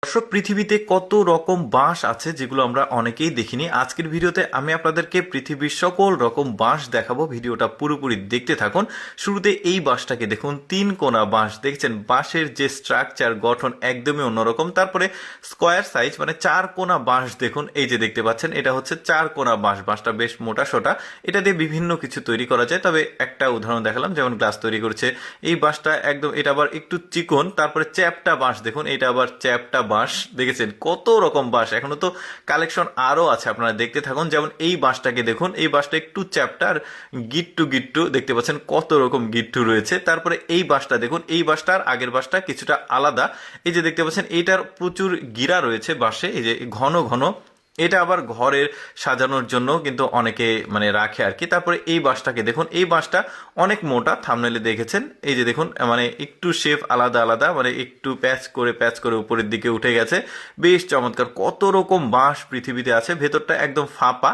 দর্শক, পৃথিবীতে কত রকম বাঁশ আছে যেগুলো আমরা অনেকেই দেখিনি। আজকের ভিডিওতে আমি আপনাদেরকে পৃথিবীর সকল রকম বাঁশ দেখাবো। ভিডিওটা পুরোপুরি দেখতে থাকুন। শুরুতে এই বাঁশটাকে দেখুন, তিন কোনা বাঁশ। দেখছেন বাঁশের যে স্ট্রাকচার, গঠন একদমই অন্যরকম। তারপরে স্কোয়ার সাইজ মানে চার কোনা বাঁশ দেখুন, এই যে দেখতে পাচ্ছেন, এটা হচ্ছে চার কোনা বাঁশ। বাঁশটা বেশ মোটা সোটা, এটা দিয়ে বিভিন্ন কিছু তৈরি করা যায়। তবে একটা উদাহরণ দেখালাম, যেমন গ্লাস তৈরি করছে। এই বাঁশটা একদম, এটা আবার একটু চিকন। তারপরে চ্যাপটা বাঁশ দেখুন, এটা আবার চ্যাপটা বাঁশ। দেখেছেন কত রকম বাঁশ, এখনো তো কালেকশন আরো আছে, আপনারা দেখতে থাকুন। যেমন এই বাঁশটাকে দেখুন, এই বাঁশটা একটু চ্যাপটা আর গিট্টু গিট্টু, দেখতে পাচ্ছেন কত রকম গিট্টু রয়েছে। তারপরে এই বাঁশটা দেখুন, এই বাঁশটা আর আগের বাঁশটা কিছুটা আলাদা। এই যে দেখতে পাচ্ছেন, এইটার প্রচুর গিরা রয়েছে বাঁশে, এই যে ঘন ঘন। এটা আবার ঘরের সাজানোর জন্য কিন্তু অনেকে মানে রাখে আর কি। তারপরে এই বাঁশটাকে দেখুন, এই বাঁশটা অনেক মোটা, থাম্বনেইলে দেখেছেন। এই যে দেখুন, মানে একটু শেপ আলাদা আলাদা, মানে একটু প্যাচ করে উপরের দিকে উঠে গেছে। বেশ চমৎকার। কত রকম বাঁশ পৃথিবীতে আছে, ভেতরটা একদম ফাঁপা।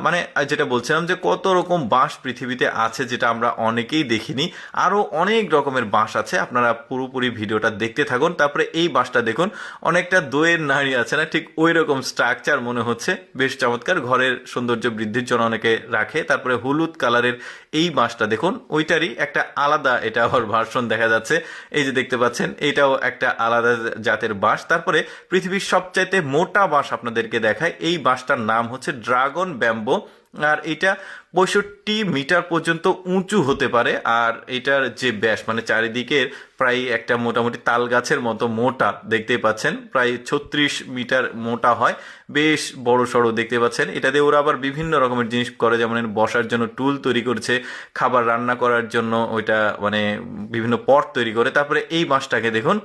মানে যেটা বলছিলাম যে কত রকম বাঁশ পৃথিবীতে আছে যেটা আমরা অনেকেই দেখিনি। আরো অনেক রকমের বাঁশ আছে, আপনারা পুরোপুরি ভিডিওটা দেখতে থাকুন। তারপরে এই বাঁশটা দেখুন, অনেকটা দইয়ের নাড়ি আছে না, ঠিক ওই রকম স্ট্রাকচার মনে হচ্ছে। বেশ চমৎকার, ঘরের সৌন্দর্য বৃদ্ধির জন্য অনেকে রাখে। তারপরে হলুদ কালারের এই বাঁশটা দেখুন, ওইটারই একটা আলাদা, এটা আবার ভার্সন দেখা যাচ্ছে। এই যে দেখতে পাচ্ছেন, এটাও একটা আলাদা জাতের বাঁশ। তারপরে পৃথিবীর সবচাইতে মোটা বাঁশ আপনাদেরকে দেখায়। এই বাঁশটার নাম হচ্ছে ড্রাগন ব্যাম্বো। আর এটা 65 মিটার পর্যন্ত উঁচু হতে পারে। আর এটার যে ব্যাস, মানে চারিদিকের প্রায় একটা মোটামুটি তাল গাছের মতো মোটা, দেখতেই পাচ্ছেন, প্রায় 36 মিটার মোটা হয়। বেশ বড় সড়ো দেখতে পাচ্ছেন। এটা দিয়ে ওরা আবার বিভিন্ন রকমের জিনিস করে, যেমন বসার জন্য টুল তৈরি করছে, খাবার রান্না করার জন্য ওইটা মানে বিভিন্ন পট তৈরি করে। তারপরে এই বাঁশটাকে দেখুন,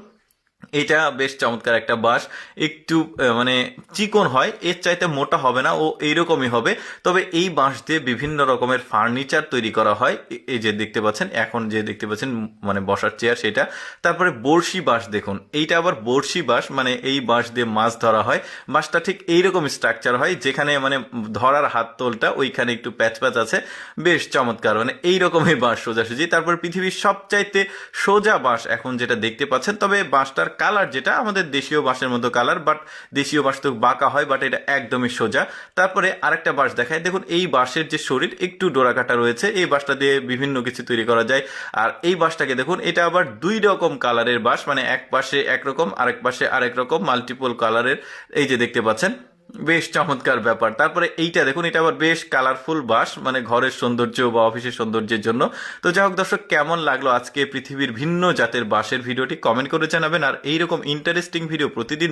এটা বেশ চমৎকার একটা বাঁশ। একটু মানে চিকন হয়, এর চাইতে মোটা হবে না, ও এইরকমই হবে। তবে এই বাঁশ দিয়ে বিভিন্ন রকমের ফার্নিচার তৈরি করা হয়। এই যে দেখতে পাচ্ছেন, এখন যে দেখতে পাচ্ছেন মানে বসার চেয়ার, সেটা। তারপরে বড়শি বাঁশ দেখুন, এইটা আবার বড়শি বাঁশ, মানে এই বাঁশ দিয়ে মাছ ধরা হয়। বাঁশটা ঠিক এইরকম স্ট্রাকচার হয়, যেখানে মানে ধরার হাত তোলটা ওইখানে একটু প্যাচ প্যাচ আছে। বেশ চমৎকার, মানে এইরকমই বাঁশ সোজাসুজি। তারপর পৃথিবীর সবচাইতে সোজা বাঁশ এখন যেটা দেখতে পাচ্ছেন, তবে বাঁশটার কালার যেটা আমাদের দেশীয় বাঁশের মতো কালার, বাট দেশীয় বাঁশ তো বাঁকা হয়, বাট এটা একদমই সোজা। তারপরে আরেকটা বাঁশ দেখায়, দেখুন এই বাঁশের যে শরীর একটু ডোরা কাটা রয়েছে, এই বাঁশটা দিয়ে বিভিন্ন কিছু তৈরি করা যায়। আর এই বাঁশটাকে দেখুন, এটা আবার দুই রকম কালারের বাঁশ, মানে এক পাশে একরকম, আরেক পাশে আরেক রকম, মাল্টিপল কালারের। এই যে দেখতে পাচ্ছেন, বেশ চমৎকার ব্যাপার। তারপরে এইটা দেখুন, এটা আবার বেশ কালারফুল বাঁশ, মানে ঘরের সৌন্দর্য বা অফিসের সৌন্দর্যের জন্য। তো যাই হোক দর্শক, কেমন লাগলো আজকে পৃথিবীর ভিন্ন জাতের বাঁশের ভিডিওটি, কমেন্ট করে জানাবেন। আর এইরকম ইন্টারেস্টিং ভিডিও প্রতিদিন